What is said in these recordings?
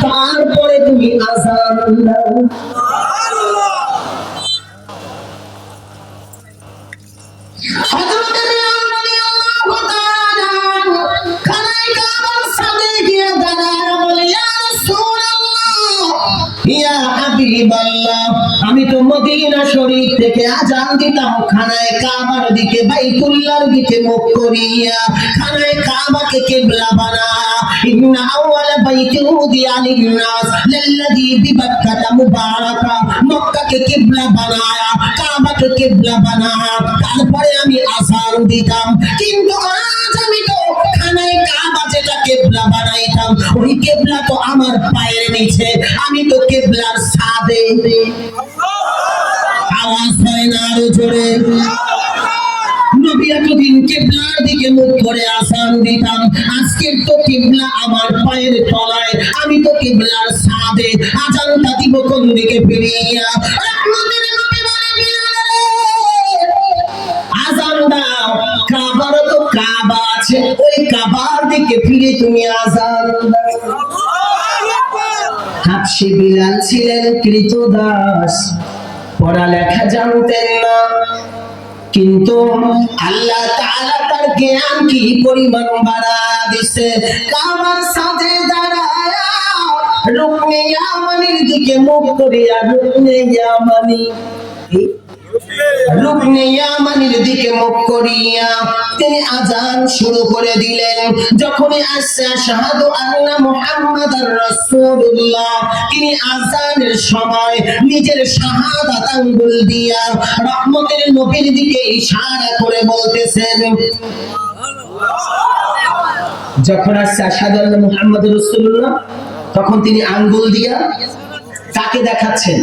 তারপরে তুমি আযান দাও। হযরত বিলাল রাদিয়াল্লাহু তাআলা খানায় কাবার সামনে গিয়ে দাঁড়ায় বলে, ইয়া রাসূলুল্লাহ, ইয়া হাবিবাল্লাহ, আমি তো মদিনা শরীফ থেকে আযান দিতাম খানায় কাবার দিকে, বাইতুল্লাহর দিকে মুখ করিয়া, খানায় কাবাকে কিবলা বানায়া, ইন্না আউয়ালা বাইতিন উদিয়া লিন-নাস লাল্লাযী বিবাক্কাতা মুবারাকা, মক্কাকে কিবলা বানায়া, কাবাকে কিবলা বানায়া, তারপরে আমি আযান দিতাম। কিন্তু আজ আমি তো খানায় কাবা যেটা কিবলা বানাইতাম, ওই কিবলা তো আমার পায়ের নিচে, আমি তো কিবলার ছাদে। আওয়াজ হয় না আরো জোরে? নবী এতদিন কিবলার দিকে মুখ করে আযান দিতাম, আজকের তো কিবলা আমার পায়ের তলায়, আমি তো কিবলার ছাদে, আযানটা দিব কোন দিকে ফিরিয়া? রহমতের নবী বলে, বিলাল রে, আযান দাও, কাবার তো কাবা আছে, ওই কাবার দিকে ফিরে তুমি আযান দাও। হাবশী বিলাল ছিলেন কৃতদাস, পড়ালেখা জানতেন না, কিন্তু আল্লাহ তাআলা তার জ্ঞান কি পরিমাণ বাড়া দিছে। কাবার সাথে দাঁড়ায়া রুকনে ইয়ামানির দিকে মুখ করিয়া, রুকনে ইয়ামানির দিকে মুখ করিয়া তিনি আযান শুরু করে দিলেন। যখনই আসছে আশহাদু আন্না মুহাম্মাদার রাসূলুল্লাহ, তিনি আযানের সময় নিজের শাহাদাত আঙ্গুল দিয়া রহমতের নবীর দিকে ইশারা করে বলতেছেন। যখন আসছে আশহাদু আন্না মুহাম্মাদুর রাসূলুল্লাহ, তখন তিনি আঙ্গুল দিয়া কাকে দেখাচ্ছেন?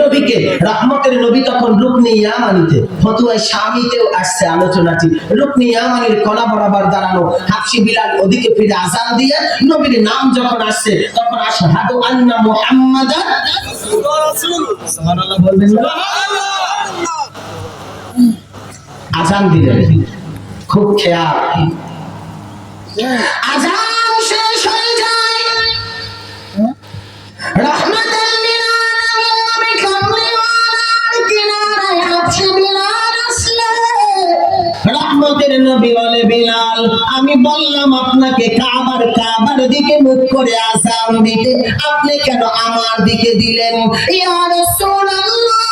নবীকে। রহমতের নবী তখন রুকনে ইয়ামানিতে, ফতুয়া শামীতেও আসছে আলোচনাটি, রুকনে ইয়ামানির কোনা বরাবর দাঁড়ানো হাবশী বিলাল ওদিকে ফিরে আযান দিয়ে নবীর নাম যখন আসছে, তখন আশহাদু আন্না মুহাম্মাদান রাসূলুল্লাহ, সুবহানাল্লাহ বলবেন না? আযান দিলেন, খুব খেয়াল। আযান শেষ হয়ে যায়, রহমতের নবী বলে, বিলাল, আমি বললাম আপনাকে কাবার দিকে মুখ করে আযান দিতে, আপনি কেন আমার দিকে দিলেন? ইয়া রাসূলুল্লাহ,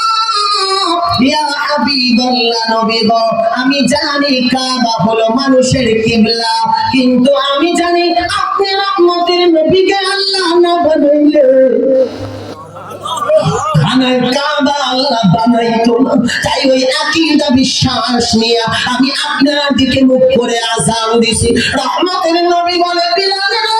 ইয়া হাবিবাল্লাহ, নবী গো, আমি জানি কাবা হলো মানুষের কিবলা, কিন্তু আমি জানি আপনি রহমতের নবীকে আল্লাহ না বানাইলে খানায় কাবা আল্লাহ বানাইতো না। তাই ওই আকীদা বিশ্বাস নিয়ে আমি আপনার দিকে মুখ করে আযান দিছি। রহমতের নবী বলে, বিলাল রে,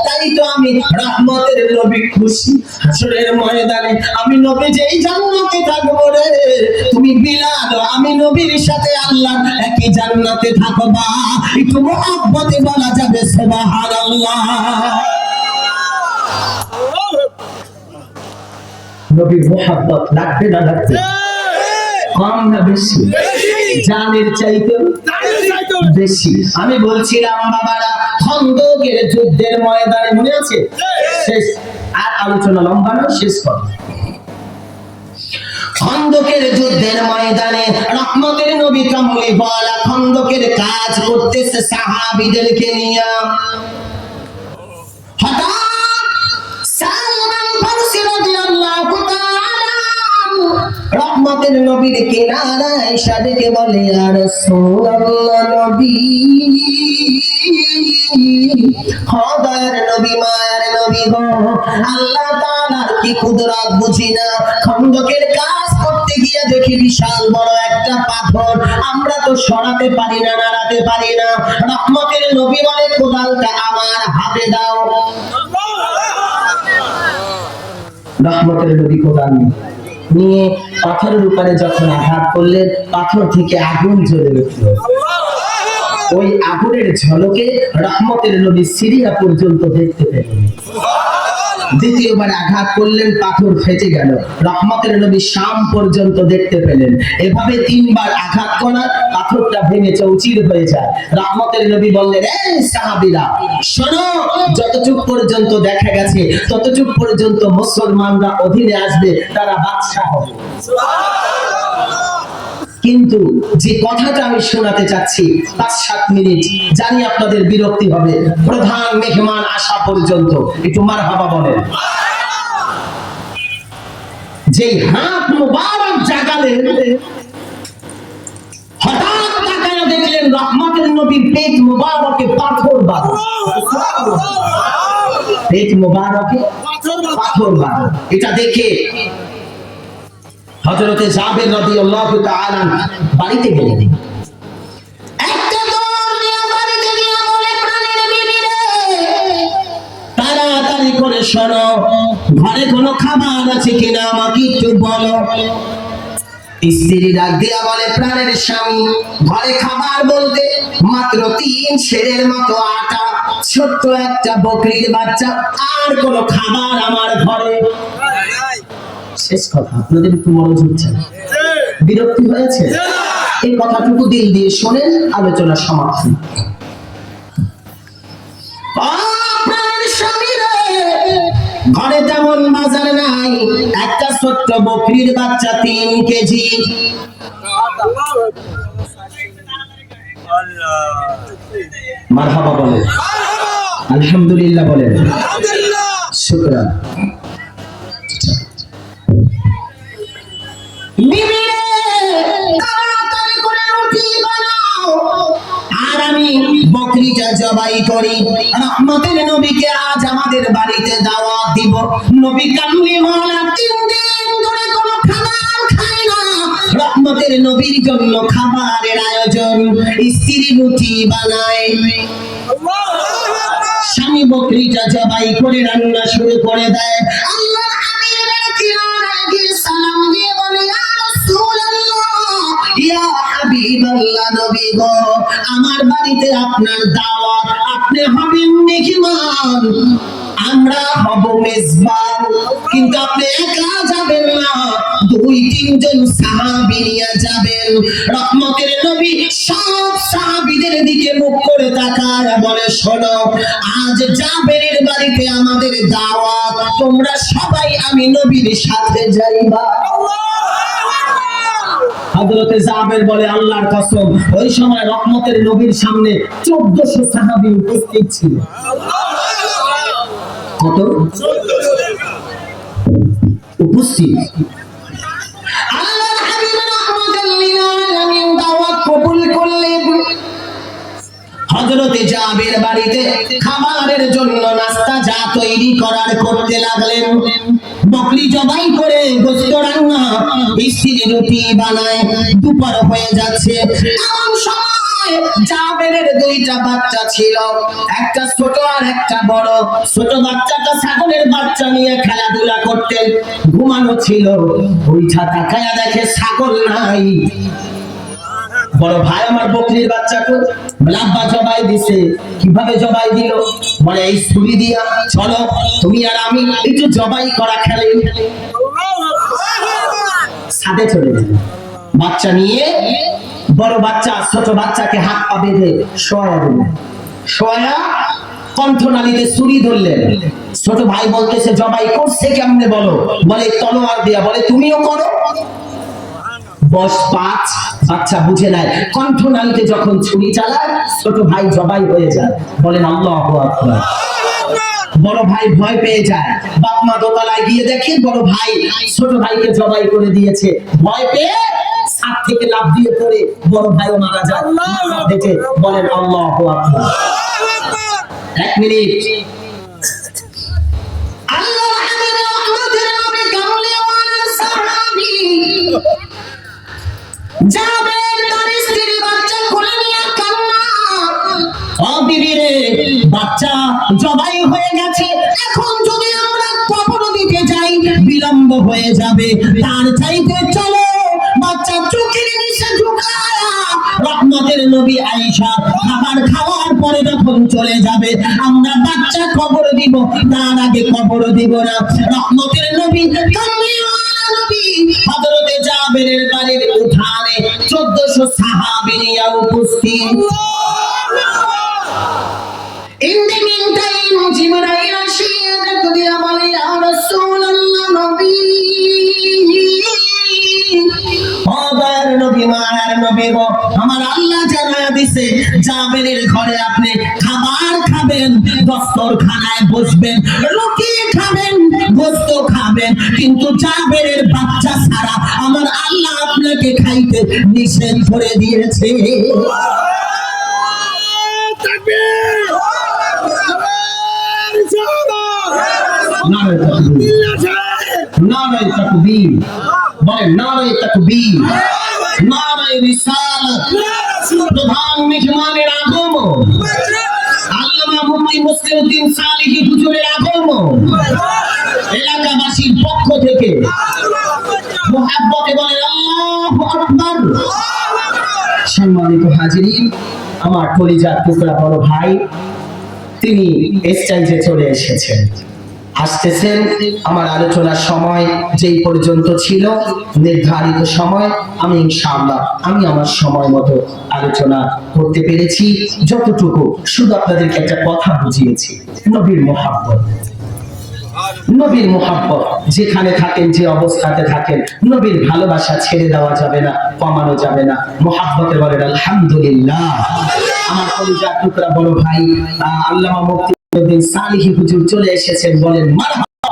তাই তো আমি রহমতের নবী খুশি। হাসরের ময়দানে আমি নবী যেই জান্নাতে থাকবো রে, তুমি বিলাল আমি নবীর সাথে আল্লাহ একই জান্নাতে থাকবা। একটু মুহাব্বতে বলা যাবে সুবহানাল্লাহ। নবীর মুহাব্বত লাগবে না লাগবে? কম না বেশি? জানের চাইতে বেশি। আমি বলছিলাম বাবারা, খন্দকের যুদ্ধের ময়দানে, মনে আছে? শেষ আর আলোচনা লম্বা না, শেষ কর। খন্দকের যুদ্ধের ময়দানে রহমতের নবী কামলি ওয়ালা খন্দকের কাজ করতেছে সাহাবীদেরকে নিয়ে। হঠাৎ সালমান ফারসি রাদিয়াল্লাহু তাআলা রহমতের নবীর কিনারায় এসে ডেকে বলে, ইয়া রাসূলুল্লাহ, নবী, খোদার নবী, মায়ের নবী গো, আল্লাহ তাআলার কি কুদরত বুঝি না। খন্দকের কাজ করতে গিয়ে দেখি বিশাল বড় একটা পাথর, আমরা তো সরাতে পারি না, নাড়াতে পারি না। রহমতের নবী বলে, কোদালটা আমার হাতে দাও। রহমতের নবী কোদাল নিয়ে পাথরের উপরে যখন আঘাত করলেন, পাথর থেকে আগুন জ্বলে উঠল। ওই আগুনের ঝলকে রহমতের নবী সিরিয়া পর্যন্ত দেখতে পেলেন। দ্বিতীয়বার আঘাত করলেন, পাথর ফেটে গেল। রহমতের নবী শাম পর্যন্ত দেখতে পেলেন। এভাবে 3 বার আঘাত করার পাথরটা ভেঙে চৌচির হয়ে যায়। রহমতের নবী বললেন, এই সাহাবীরা শোনো, যতটুক পর্যন্ত দেখা গেছে ততটুক পর্যন্ত মুসলমানরা অধীনে আসবে, তারা বাদশা হবে। কিন্তু যে কথাটা আমি শোনাতে চাচ্ছি 5-7 মিনিট, জানি আপনাদের বিরক্তি হবে, প্রধান মেহমান আসা পর্যন্ত একটু মারহাবা বলেন। যে হাত মুবারক জাগালেন, হঠাৎ তাকায়া দেখলেন রহমতের নবীর পেট মুবারকে পাথর বাঁধা। পেট মুবারকে পাথর বাঁধা। এটা দেখে হযরতে জাবের রাদিয়াল্লাহু তাআলা বাড়িতে গেলেন। একটা দৌড় দিয়ে বাড়িতে গিয়ে বলে, প্রাণের বিবি রে, তাড়াতাড়ি করে শোনো, ঘরে কোনো খাবার আছে কিনা আমাকে একটু বলো। স্ত্রী ডাক দিয়া বলে, প্রাণের স্বামী, ঘরে খাবার বলতে মাত্র 3 সেরের মতো আটা, ছোট্ট একটা বকরির বাচ্চা, আর কোনো খাবার আমার ঘরে। শেষ কথা। আপনাদের একটু মনোযোগ চাই, বিরক্তি হয়েছে? এই কথাটুকু দিল দিয়ে শোনেন, আলোচনা সমাপ্তি। ঘরে তেমন বাজার নাই, একটা ছোট্ট বকরির বাচ্চা 3 কেজি। মারহাবা বলেন, আলহামদুলিল্লাহ বলেন, শুকরান। আর আমি বকরিটা জবাই করি, রহমতের নবীকে আজ আমাদের বাড়িতে দাওয়াত দিব। নবী কামলিওয়ালা 3 দিন ধরে কোনো খাবার খায় না। রহমতের নবীর জন্য খাবারের আয়োজন। স্ত্রী রুটি বানায়, স্বামী বকরিটা জবাই করে রান্না শুরু করে দেয়। আল্লাহর হাবিবের কিনারে গিয়ে সালাম দিয়ে বলে, ইয়া রাসূলুল্লাহ, ইয়া হাবিবাল্লাহ, নবী গো, আমার বাড়িতে আপনার দাওয়াত, আপনি হবেন মেহমান, আমরা হব মেজবান। কিন্তু আপনি একা যাবেন না, 2-3 জন সাহাবী নিয়ে যাবেন। রহমতের নবী সব সাহাবীদের দিকে মুখ করে তাকায় বলে, শোনো, আজ জাবেরের বাড়িতে আমাদের দাওয়াত, তোমরা সবাই আমি নবীর সাথে যাইবা। হযরতে জাবের বলে, আল্লাহর কসম, ওই সময় রহমতের নবীর সামনে 1400 সাহাবী উপস্থিত ছিল। কত উপস্থিত? আল্লাহর হাবিব রহমাতুল লিল আলামিন দাওয়াত কবুল করলেন। হযরতে জাবের বাড়িতে খাবারের জন্য নাস্তা যা তৈরি করার করতে লাগলেন। বকরি জবাই করে গোশত রান্না, স্ত্রী রুটি বানায়। দুপুর হয়ে যাচ্ছে, এমন সময় জাবেরের 2টা বাচ্চা ছিল, একটা ছোট আর একটা বড়। ছোট বাচ্চাটা ছাগলের বাচ্চা নিয়ে খেলাধুলা করতেন, ঘুমানো ছিল। ওইটা তাকায়া দেখে ছাগল নাই। বড় ভাই, আমার বকরির বাচ্চাকে আব্বা জবাই দিছে। কিভাবে জবাই দিল? বলে, এই ছুরি দিয়া, চলো তুমি আর আমি একটু জবাই করা খেলে। ছাদে চলে গেল, বাচ্চা নিয়ে। বড় বাচ্চা ছোট বাচ্চাকে হাত পা বেঁধে শোয়া দিলেন। শোয়া কণ্ঠনালীতে ছুরি ধরলেন। ছোট ভাই বলতেছে, জবাই করছে কেমনে বলো? বলে, তলোয়ার দিয়া। বলে, তুমিও করো। বয়স 5, বাচ্চা বুঝে নাই। কণ্ঠনালীতে যখন ছুরি চালায়, ছোট ভাই জবাই হয়ে যায়। বলেন আল্লাহু আকবার। বড় ভাই ভয় পেয়ে যায়। বাপ মা দোতলায় গিয়ে দেখে বড় ভাই ছোট ভাইকে জবাই করে দিয়েছে। ভয় পেয়ে ছাদ থেকে লাফ দিয়ে পড়ে বড় ভাইও মারা যায়। দেখে বলেন আল্লাহু আকবার। 1 মিনিট। আল্লাহর হাবিব রহমতের নবী কামলিওয়ালা সাহাবী জাবের তার স্ত্রীর বাচ্চা কোলে নিয়ে কান্না। ও বিবি রে, বাচ্চা জবাই হয়ে গেছে, এখন যদি আমরা কবর দিতে যাই বিলম্ব হয়ে যাবে, তার চাইতে চলো বাচ্চা চোখের নিচে ঢুকায়া। রহমতের নবী আয়েশা খাবার খাওয়ার পরে যখন যখন চলে যাবে আমরা বাচ্চা কবর দিব, তার আগে কবর দিব না। রহমতের নবী কামলিওয়ালা নবী হযরতে জাবেরের বাড়ির উঠানে 1400 সাহাবী নিয়ে উপস্থিত। In the meantime, Jibreel আসিয়া ডাক দিয়া বলে, ইয়া রাসূলুল্লাহ নবী, ও দয়ার নবী, মায়ার নবী গো, আমার আল্লাহ জানায়া দিছে জাবেরের ঘরে আপনি খাবার খাবেন, দস্তরখানায় বসবেন, রুটি খাবেন, গোশত খাবেন, কিন্তু জাবেরের বাচ্চা ছাড়া আমার আল্লাহ আপনাকে খাইতে নিষেধ করে দিয়েছে। নারায়ে তাকবীর, বলেন নারায়ে তাকবীর, নারায়ে রিসালাত। প্রধান মেহমানের আগমন, আল্লামা মুফতি মুসলিউদ্দিন সালিহি হুজুরের আগমন, এলাকাবাসীর পক্ষ থেকে মুহাব্বতে বলেন আল্লাহু আকবার। সম্মানিত হাজিরিন, আমার কলিজার টুকরা বড় ভাই তিনি স্টেজে চলে এসেছেন, আসতেছেন। আমার আলোচনার সময় যেই পর্যন্ত ছিল নির্ধারিত সময়, আমি ইনশাআল্লাহ আমি আমার সময় মতো আলোচনা করতে পেরেছি যতটুকু। শুধু আপনাদেরকে একটা কথা বুঝিয়েছি, নবীর মুহাব্বত, নবীর মুহাব্বত যেখানে থাকেন, যে অবস্থাতে থাকেন, নবীর ভালোবাসা ছেড়ে দেওয়া যাবে না, কমানো যাবে না। মুহাব্বতে বলেন আলহামদুলিল্লাহ। আমার কলিজার টুকরা বড় ভাই আল্লামা মুফতি মুসলিউদ্দিন সালিহি হুজুর চলে এসেছেন, বলেন মারহাবা।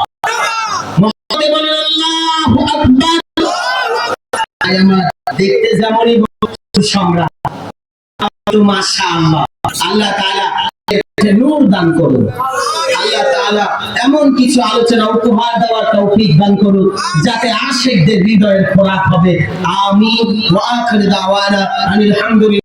মুহাব্বতে বলেন আল্লাহু আকবার। আমার দেখতে যেমনই সম্রাট, মাশাআল্লাহ, আল্লাহ তাআলা নূর দান করুন, আল্লাহ তাআলা এমন কিছু আলোচনা উপহার দেওয়ার তৌফিক দান করুন যাতে আশিকদের হৃদয়ের খোরাক হবে। আমিন। ওয়া আখির দাওয়ানা আনিল হামদুলিল্লাহ।